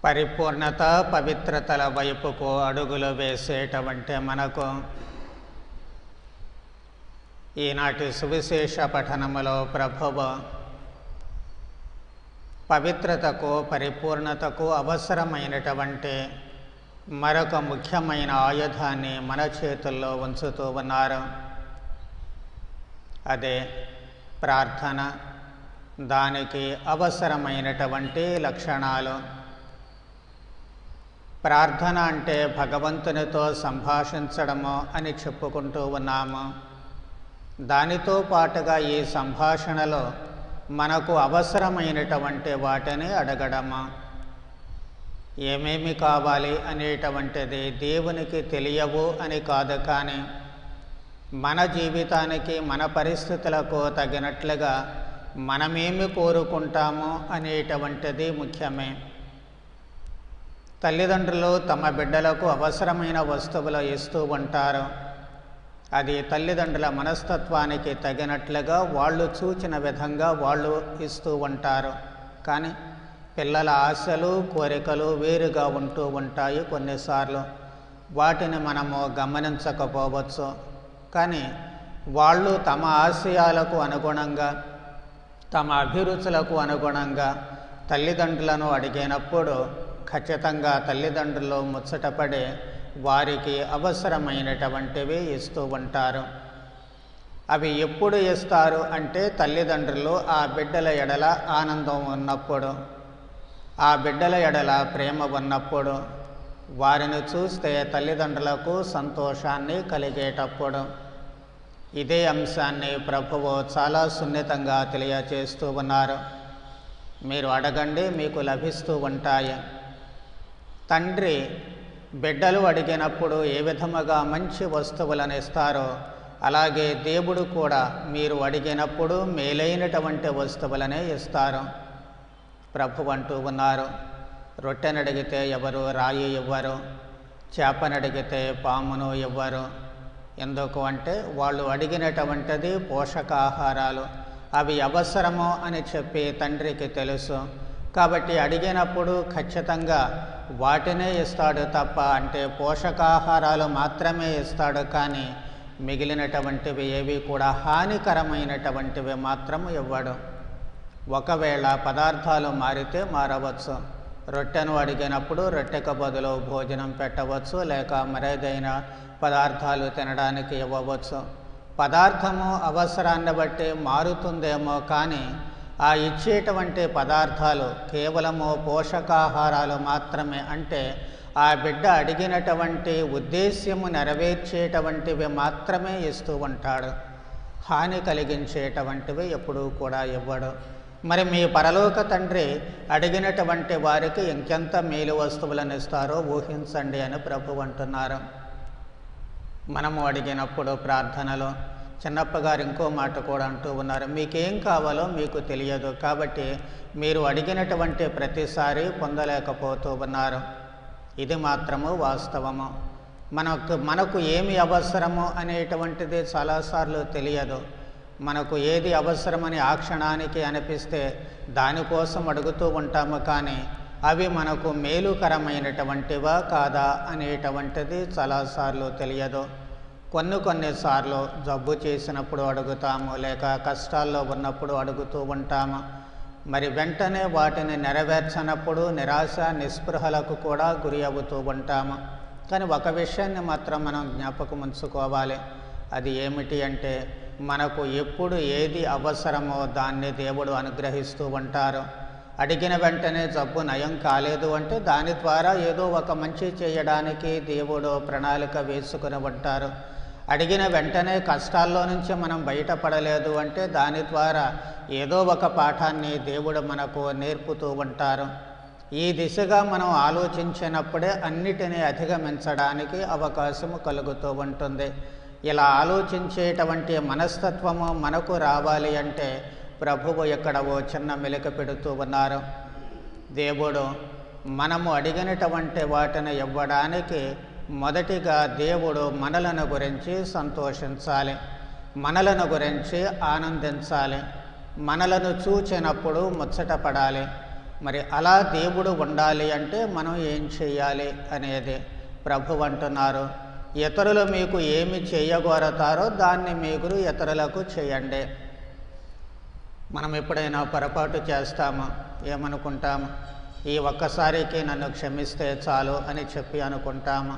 పరిపూర్ణత పవిత్రతల వైపుకు అడుగులు వేసేటువంటి మనకు ఈనాటి సువిశేష పఠనములో ప్రభువు పవిత్రతకు పరిపూర్ణతకు అవసరమైనటువంటి మరొక ముఖ్యమైన ఆయుధాన్ని మన చేతుల్లో ఉంచుతూ ఉన్నారు. అదే ప్రార్థన. దానికి అవసరమైనటువంటి లక్షణాలు. ప్రార్థన అంటే భగవంతునితో సంభాషించడము అని చెప్పుకుంటూ ఉన్నాము. దానితో పాటుగా ఈ సంభాషణలో మనకు అవసరమైనటువంటి వాటిని అడగడము. ఏమేమి కావాలి అనేటువంటిది దేవునికి తెలియవు అని కాదు, కానీ మన జీవితానికి మన పరిస్థితులకు తగినట్లుగా మనమేమి కోరుకుంటాము అనేటువంటిది ముఖ్యమే. తల్లిదండ్రులు తమ బిడ్డలకు అవసరమైన వస్తువులు ఇస్తూ ఉంటారు. అది తల్లిదండ్రుల మనస్తత్వానికి తగినట్లుగా వాళ్ళు చూచిన విధంగా వాళ్ళు ఇస్తూ ఉంటారు. కానీ పిల్లల ఆశలు కోరికలు వేరుగా ఉంటూ ఉంటాయి. కొన్నిసార్లు వాటిని మనము గమనించకపోవచ్చు. కానీ వాళ్ళు తమ ఆశయాలకు అనుగుణంగా తమ అభిరుచులకు అనుగుణంగా తల్లిదండ్రులను అడిగినప్పుడు ఖచ్చితంగా తల్లిదండ్రులు ముచ్చటపడి వారికి అవసరమైనటువంటివి ఇస్తూ ఉంటారు. అవి ఎప్పుడు ఇస్తారు అంటే తల్లిదండ్రులు ఆ బిడ్డల ఎడల ఆనందం ఉన్నప్పుడు, ఆ బిడ్డల ఎడల ప్రేమ ఉన్నప్పుడు, వారిని చూస్తే తల్లిదండ్రులకు సంతోషాన్ని కలిగేటప్పుడు. ఇదే అంశాన్ని ప్రభువు చాలా సున్నితంగా తెలియచేస్తూ ఉన్నారు. మీరు అడగండి, మీకు లభిస్తూ ఉంటాయి. తండ్రి బిడ్డలు అడిగినప్పుడు ఏ విధముగా మంచి వస్తువులను ఇస్తారో, అలాగే దేవుడు కూడా మీరు అడిగినప్పుడు మేలైనటువంటి వస్తువులనే ఇస్తారు. ప్రభు అంటూ ఉన్నారు, రొట్టెనడిగితే ఎవరు రాయి ఇవ్వరు, చేపనడిగితే పామును ఇవ్వరు. ఎందుకు అంటే వాళ్ళు అడిగినటువంటిది పోషకాహారాలు, అవి అవసరమో అని చెప్పి తండ్రికి తెలుసు. కాబట్టి అడిగినప్పుడు ఖచ్చితంగా వాటినే ఇస్తాడు తప్ప, అంటే పోషకాహారాలు మాత్రమే ఇస్తాడు, కానీ మిగిలినటువంటివి ఏవి కూడా హానికరమైనటువంటివి మాత్రం ఇవ్వడు. ఒకవేళ పదార్థాలు మారితే మారవచ్చు. రొట్టెను అడిగినప్పుడు రొట్టెకు బదులు భోజనం పెట్టవచ్చు, లేక మరేదైనా పదార్థాలు తినడానికి ఇవ్వవచ్చు. పదార్థము అవసరాన్ని బట్టి మారుతుందేమో, కానీ ఆ ఇచ్చేటువంటి పదార్థాలు కేవలము పోషకాహారాలు మాత్రమే. అంటే ఆ బిడ్డ అడిగినటువంటి ఉద్దేశ్యము నెరవేర్చేటువంటివి మాత్రమే ఇస్తూ ఉంటాడు. హాని కలిగించేటువంటివి ఎప్పుడూ కూడా ఇవ్వడు. మరి మీ పరలోక తండ్రి అడిగినటువంటి వారికి ఇంకెంత మేలు వస్తువులను ఇస్తారో ఊహించండి అని ప్రభు అంటున్నారు. మనము అడిగినప్పుడు ప్రార్థనలో చిన్నప్ప గారు ఇంకో మాట కూడా అంటూ ఉన్నారు, మీకేం కావాలో మీకు తెలియదు, కాబట్టి మీరు అడిగినటువంటి ప్రతిసారి పొందలేకపోతూ ఉన్నారు. ఇది మాత్రము వాస్తవము. మనకు ఏమి అవసరము అనేటువంటిది చాలాసార్లు తెలియదు. మనకు ఏది అవసరమని ఆ క్షణానికి అనిపిస్తే దానికోసం అడుగుతూ ఉంటాము, కానీ అవి మనకు మేలుకరమైనటువంటివా కాదా అనేటువంటిది చాలాసార్లు తెలియదు. కొన్నిసార్లు జబ్బు చేసినప్పుడు అడుగుతాము, లేక కష్టాల్లో ఉన్నప్పుడు అడుగుతూ ఉంటాము. మరి వెంటనే వాటిని నెరవేర్చనప్పుడు నిరాశ నిస్పృహలకు కూడా గురి అవుతూ ఉంటాము. కానీ ఒక విషయాన్ని మాత్రం మనం జ్ఞాపకం ఉంచుకోవాలి. అది ఏమిటి అంటే మనకు ఎప్పుడు ఏది అవసరమో దాన్ని దేవుడు అనుగ్రహిస్తూ ఉంటారు. అడిగిన వెంటనే జబ్బు నయం కాలేదు అంటే దాని ద్వారా ఏదో ఒక మంచి చేయడానికి దేవుడు ప్రణాళిక వేసుకుని ఉంటారు. అడిగిన వెంటనే కష్టాల్లో నుంచి మనం బయటపడలేదు అంటే దాని ద్వారా ఏదో ఒక పాఠాన్ని దేవుడు మనకు నేర్పుతూ ఉంటారు. ఈ దిశగా మనం ఆలోచించినప్పుడే అన్నిటినీ అధిగమించడానికి అవకాశము కలుగుతూ ఉంటుంది. ఇలా ఆలోచించేటువంటి మనస్తత్వము మనకు రావాలి అంటే ప్రభువు ఇక్కడ ఓ చిన్న మెలిక పెడుతూ ఉన్నారు. దేవుడు మనము అడిగినటువంటి వాటిని ఇవ్వడానికి మొదటిగా దేవుడు మనలను గురించి సంతోషించాలి, మనలను గురించి ఆనందించాలి, మనలను చూచినప్పుడు ముచ్చటపడాలి. మరి అలా దేవుడు ఉండాలి అంటే మనం ఏం చేయాలి అనేది ప్రభు అంటున్నారు. ఇతరులు మీకు ఏమి చేయగోరతారో దాన్ని మీరు ఇతరులకు చేయండి. మనం ఎప్పుడైనా పొరపాటు చేస్తామో ఏమనుకుంటాము, ఈ ఒక్కసారికి నన్ను క్షమిస్తే చాలు అని చెప్పి అనుకుంటాము.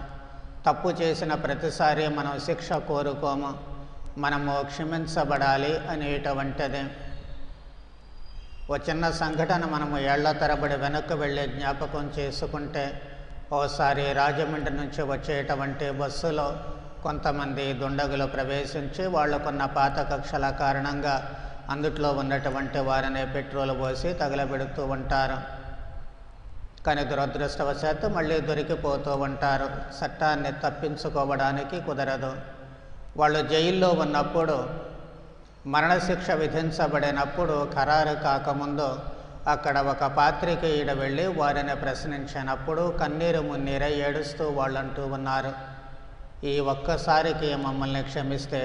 తప్పు చేసిన ప్రతిసారి మనం శిక్ష కోరుకోము, మనము క్షమించబడాలి అనేటువంటిది. ఓ చిన్న సంఘటన మనము ఏళ్ల తరబడి వెనక్కి వెళ్ళి జ్ఞాపకం చేసుకుంటే, ఓసారి రాజమండ్రి నుంచి వచ్చేటువంటి బస్సులో కొంతమంది దుండగులు ప్రవేశించి వాళ్లకున్న పాత కక్షల కారణంగా అందుట్లో ఉన్నటువంటి వారిని పెట్రోల్ పోసి తగలబెడుతూ ఉంటారు. కానీ దురదృష్టవశాత్తు మళ్ళీ దొరికిపోతూ ఉంటారు. చట్టాన్ని తప్పించుకోవడానికి కుదరదు. వాళ్ళు జైల్లో ఉన్నప్పుడు, మరణశిక్ష విధించబడినప్పుడు ఖరారు కాకముందు అక్కడ ఒక పాత్రికేయుడు వెళ్ళి వారిని ప్రశ్నించినప్పుడు కన్నీరు మున్నీరై ఏడుస్తూ వాళ్ళంటూ ఉన్నారు, ఈ ఒక్కసారికి మమ్మల్ని క్షమిస్తే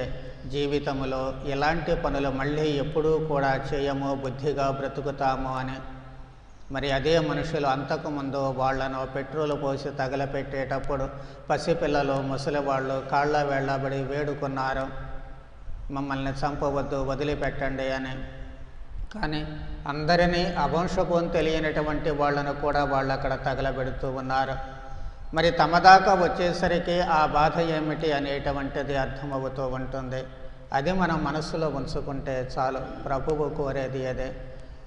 జీవితంలో ఇలాంటి పనులు మళ్ళీ ఎప్పుడూ కూడా చేయము, బుద్ధిగా బ్రతుకుతాము అని. మరి అదే మనుషులు అంతకుముందు వాళ్లను పెట్రోలు పోసి తగలపెట్టేటప్పుడు పసిపిల్లలు, ముసలివాళ్ళు కాళ్ళ వేళ్ళబడి వేడుకున్నారు, మమ్మల్ని చంపవద్దు, వదిలిపెట్టండి అని. కానీ అందరినీ అవంశపం తెలియనటువంటి వాళ్ళను కూడా వాళ్ళు అక్కడ తగలబెడుతూ ఉన్నారు. మరి తమ దాకా వచ్చేసరికి ఆ బాధ ఏమిటి అనేటువంటిది అర్థమవుతూ ఉంటుంది. అది మనం మనస్సులో ఉంచుకుంటే చాలు. ప్రభువు కోరేది అదే.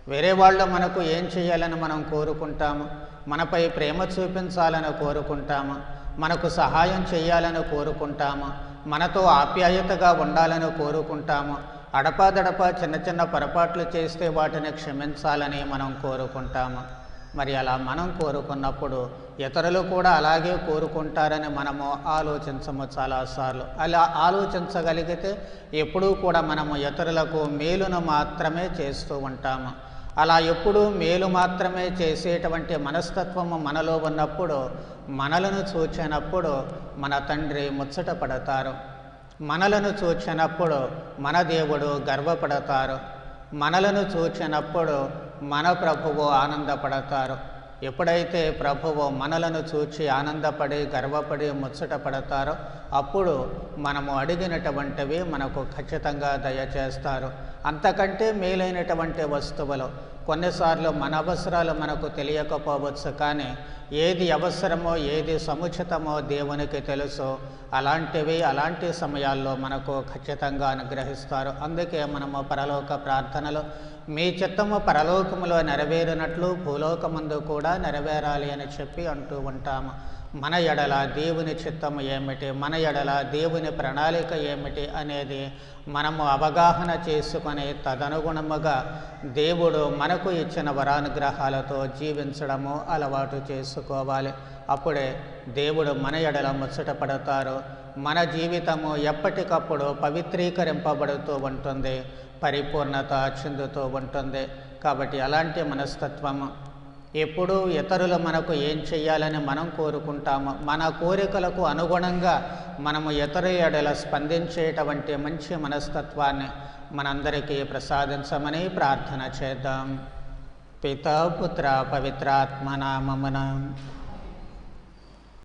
వేరే వాళ్ళు మనకు ఏం చేయాలని మనం కోరుకుంటాము, మనపై ప్రేమ చూపించాలని కోరుకుంటాము, మనకు సహాయం చేయాలని కోరుకుంటాము, మనతో ఆప్యాయతగా ఉండాలని కోరుకుంటాము. అడపాదడపా చిన్న చిన్న పొరపాట్లు చేస్తే వాటిని క్షమించాలని మనం కోరుకుంటాము. మరి అలా మనం కోరుకున్నప్పుడు ఇతరులు కూడా అలాగే కోరుకుంటారని మనము ఆలోచించము చాలాసార్లు. అలా ఆలోచించగలిగితే ఎప్పుడూ కూడా మనము ఇతరులకు మేలును మాత్రమే చేస్తూ ఉంటాము. అలా ఎప్పుడూ మేలు మాత్రమే చేసేటువంటి మనస్తత్వము మనలో ఉన్నప్పుడు, మనలను చూచినప్పుడు మన తండ్రి ముచ్చట పడతారు. మనలను చూచినప్పుడు మన దేవుడు గర్వపడతారు. మనలను చూచినప్పుడు మన ప్రభువు ఆనందపడతారు. ఎప్పుడైతే ప్రభువు మనలను చూచి ఆనందపడి గర్వపడి ముచ్చట పడతారో అప్పుడు మనము అడిగినటువంటివి మనకు ఖచ్చితంగా దయచేస్తారు. అంతకంటే మేలైనటువంటి వస్తువులు కొన్నిసార్లు మన అవసరాలు మనకు తెలియకపోవచ్చు, కానీ ఏది అవసరమో ఏది సముచితమో దేవునికి తెలుసు. అలాంటి సమయాల్లో మనకు ఖచ్చితంగా అనుగ్రహిస్తారు. అందుకే మనము పరలోక ప్రార్థనలో మీ చిత్తము పరలోకములో నెరవేరినట్లు భూలోకమందు కూడా నెరవేరాలి అని చెప్పి అంటూ ఉంటాము. మన ఎడల దేవుని చిత్తము ఏమిటి, మన ఎడల దేవుని ప్రణాళిక ఏమిటి అనేది మనము అవగాహన చేసుకొని తదనుగుణముగా దేవుడు మనకు ఇచ్చిన వరానుగ్రహాలతో జీవించడము అలవాటు చేసుకోవాలి. అప్పుడే దేవుడు మన ఎడల ముచ్చట పడతారు. మన జీవితము ఎప్పటికప్పుడు పవిత్రీకరింపబడుతూ ఉంటుంది, పరిపూర్ణత చెందుతూ ఉంటుంది. కాబట్టి అలాంటి మనస్తత్వము ఎప్పుడూ ఇతరులు మనకు ఏం చేయాలని మనం కోరుకుంటామో మన కోరికలకు అనుగుణంగా మనము ఇతరుల ఎడల స్పందించేటువంటి మంచి మనస్తత్వాన్ని మనందరికీ ప్రసాదించమని ప్రార్థన చేద్దాం. పితా పుత్ర పవిత్రాత్మ నామమున.